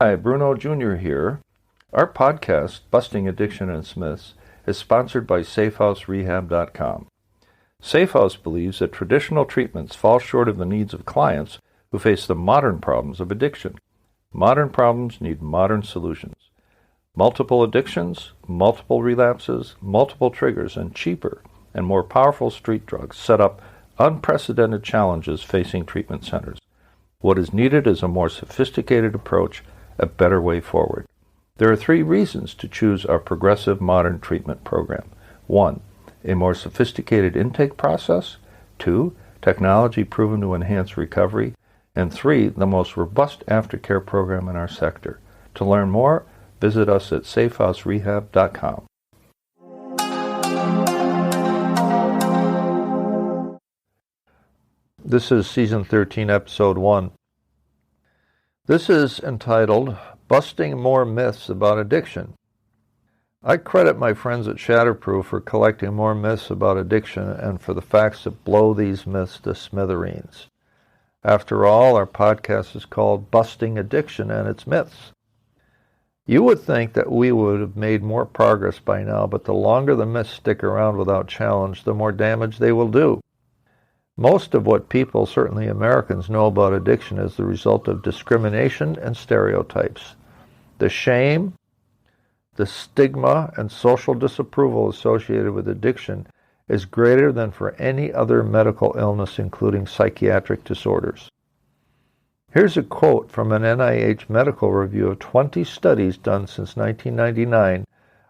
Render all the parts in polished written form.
Hi, Bruno Jr. here. Our podcast, Busting Addiction and Myths, is sponsored by SafeHouseRehab.com. SafeHouse believes that traditional treatments fall short of the needs of clients who face the modern problems of addiction. Modern problems need modern solutions. Multiple addictions, multiple relapses, multiple triggers, and cheaper and more powerful street drugs set up unprecedented challenges facing treatment centers. What is needed is a more sophisticated approach, a better way forward. There are 3 reasons to choose our progressive modern treatment program. 1, a more sophisticated intake process. 2, technology proven to enhance recovery. And 3, the most robust aftercare program in our sector. To learn more, visit us at safehouserehab.com. This is Season 13, Episode 1. This is entitled, Busting More Myths About Addiction. I credit my friends at Shatterproof for collecting more myths about addiction and for the facts that blow these myths to smithereens. After all, our podcast is called Busting Addiction and Its Myths. You would think that we would have made more progress by now, but the longer the myths stick around without challenge, the more damage they will do. Most of what people, certainly Americans, know about addiction is the result of discrimination and stereotypes. The shame, the stigma, and social disapproval associated with addiction is greater than for any other medical illness, including psychiatric disorders. Here's a quote from an NIH medical review of 20 studies done since 1999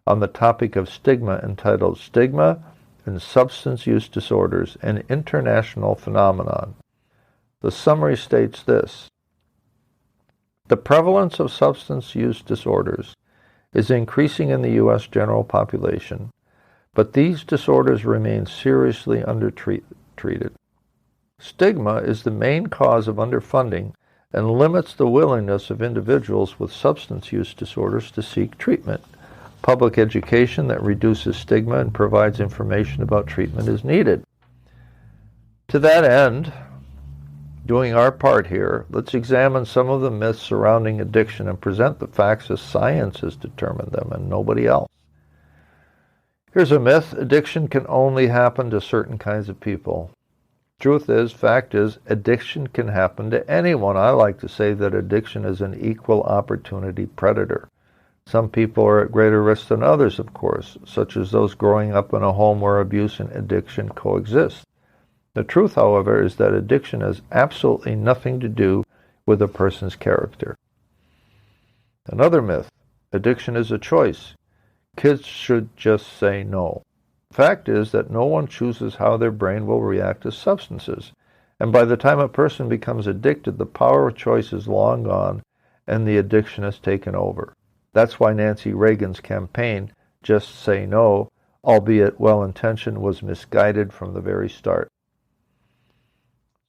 on the topic of stigma, entitled Stigma and Substance Use Disorders, an International Phenomenon. The summary states this: the prevalence of substance use disorders is increasing in the U.S. general population, but these disorders remain seriously undertreated. Stigma is the main cause of underfunding and limits the willingness of individuals with substance use disorders to seek treatment. Public education that reduces stigma and provides information about treatment is needed. To that end, doing our part here, let's examine some of the myths surrounding addiction and present the facts as science has determined them and nobody else. Here's a myth: addiction can only happen to certain kinds of people. Fact is, addiction can happen to anyone. I like to say that addiction is an equal opportunity predator. Some people are at greater risk than others, of course, such as those growing up in a home where abuse and addiction coexist. The truth, however, is that addiction has absolutely nothing to do with a person's character. Another myth: addiction is a choice. Kids should just say no. Fact is that no one chooses how their brain will react to substances, and by the time a person becomes addicted, the power of choice is long gone and the addiction has taken over. That's why Nancy Reagan's campaign, Just Say No, albeit well-intentioned, was misguided from the very start.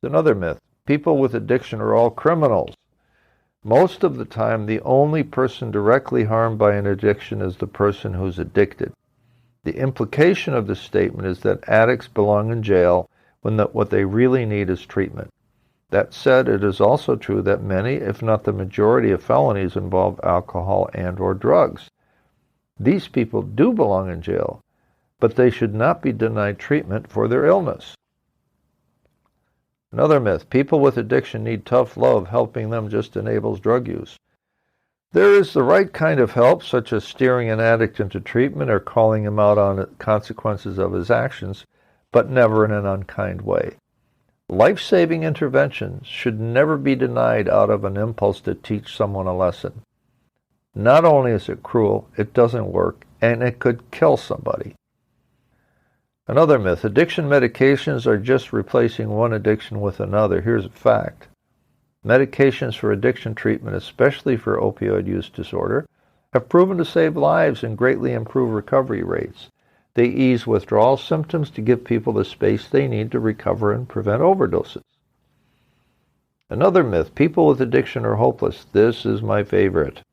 Another myth: people with addiction are all criminals. Most of the time, the only person directly harmed by an addiction is the person who's addicted. The implication of this statement is that addicts belong in jail when what they really need is treatment. That said, it is also true that many, if not the majority, of felonies involve alcohol and/or drugs. These people do belong in jail, but they should not be denied treatment for their illness. Another myth: people with addiction need tough love. Helping them just enables drug use. There is the right kind of help, such as steering an addict into treatment or calling him out on the consequences of his actions, but never in an unkind way. Life-saving interventions should never be denied out of an impulse to teach someone a lesson. Not only is it cruel, it doesn't work, and it could kill somebody. Another myth: addiction medications are just replacing one addiction with another. Here's a fact. Medications for addiction treatment, especially for opioid use disorder, have proven to save lives and greatly improve recovery rates. They ease withdrawal symptoms to give people the space they need to recover and prevent overdoses. Another myth: people with addiction are hopeless. This is my favorite.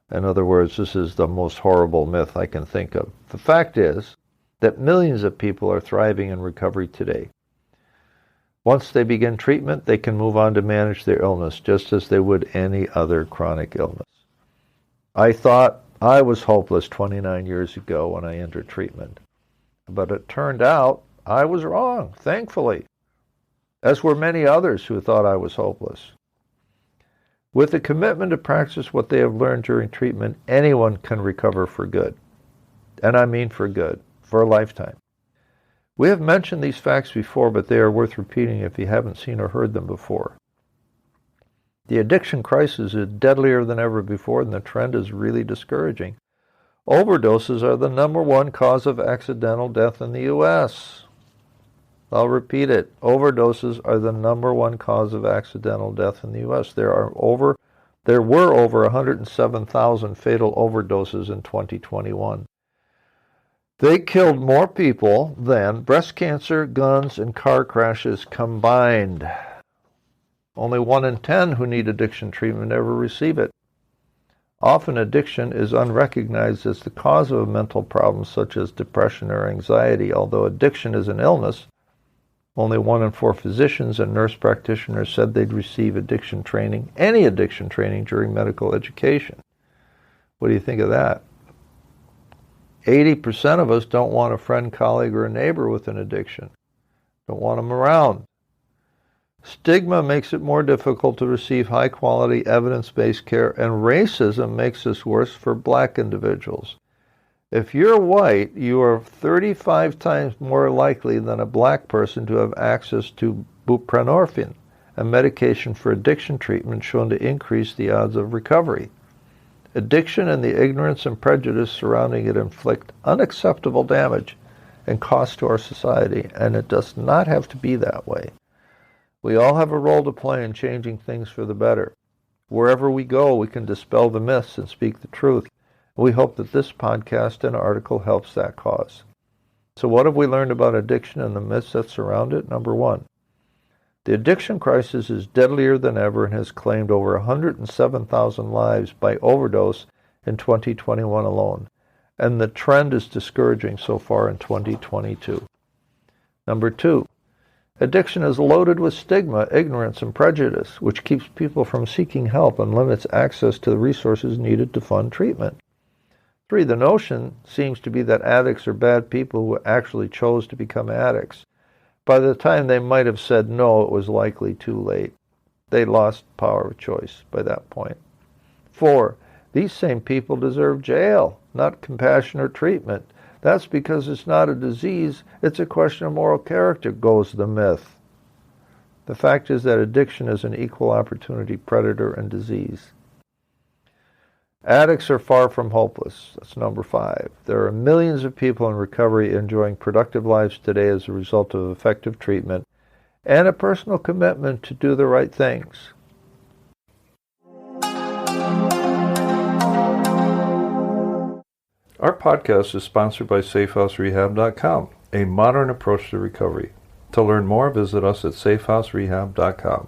In other words, this is the most horrible myth I can think of. The fact is that millions of people are thriving in recovery today. Once they begin treatment, they can move on to manage their illness just as they would any other chronic illness. I thought I was hopeless 29 years ago when I entered treatment. But it turned out I was wrong, thankfully, as were many others who thought I was hopeless. With the commitment to practice what they have learned during treatment, anyone can recover for good. And I mean for good, for a lifetime. We have mentioned these facts before, but they are worth repeating if you haven't seen or heard them before. The addiction crisis is deadlier than ever before, and the trend is really discouraging. Overdoses are the #1 cause of accidental death in the U.S. I'll repeat it. Overdoses are the #1 cause of accidental death in the U.S. There were over 107,000 fatal overdoses in 2021. They killed more people than breast cancer, guns, and car crashes combined. Only 1 in 10 who need addiction treatment ever receive it. Often addiction is unrecognized as the cause of a mental problem such as depression or anxiety. Although addiction is an illness, only 1 in 4 physicians and nurse practitioners said they'd receive addiction training, any addiction training, during medical education. What do you think of that? 80% of us don't want a friend, colleague, or a neighbor with an addiction. Don't want them around. Stigma makes it more difficult to receive high-quality, evidence-based care, and racism makes this worse for black individuals. If you're white, you are 35 times more likely than a black person to have access to buprenorphine, a medication for addiction treatment shown to increase the odds of recovery. Addiction and the ignorance and prejudice surrounding it inflict unacceptable damage and cost to our society, and it does not have to be that way. We all have a role to play in changing things for the better. Wherever we go, we can dispel the myths and speak the truth. We hope that this podcast and article helps that cause. So what have we learned about addiction and the myths that surround it? #1. The addiction crisis is deadlier than ever and has claimed over 107,000 lives by overdose in 2021 alone. And the trend is discouraging so far in 2022. #2. Addiction is loaded with stigma, ignorance, and prejudice, which keeps people from seeking help and limits access to the resources needed to fund treatment. 3. The notion seems to be that addicts are bad people who actually chose to become addicts. By the time they might have said no, it was likely too late. They lost power of choice by that point. 4. These same people deserve jail, not compassion or treatment. That's because it's not a disease, it's a question of moral character, goes the myth. The fact is that addiction is an equal opportunity predator and disease. Addicts are far from hopeless. That's #5. There are millions of people in recovery enjoying productive lives today as a result of effective treatment and a personal commitment to do the right things. Our podcast is sponsored by safehouserehab.com, a modern approach to recovery. To learn more, visit us at safehouserehab.com.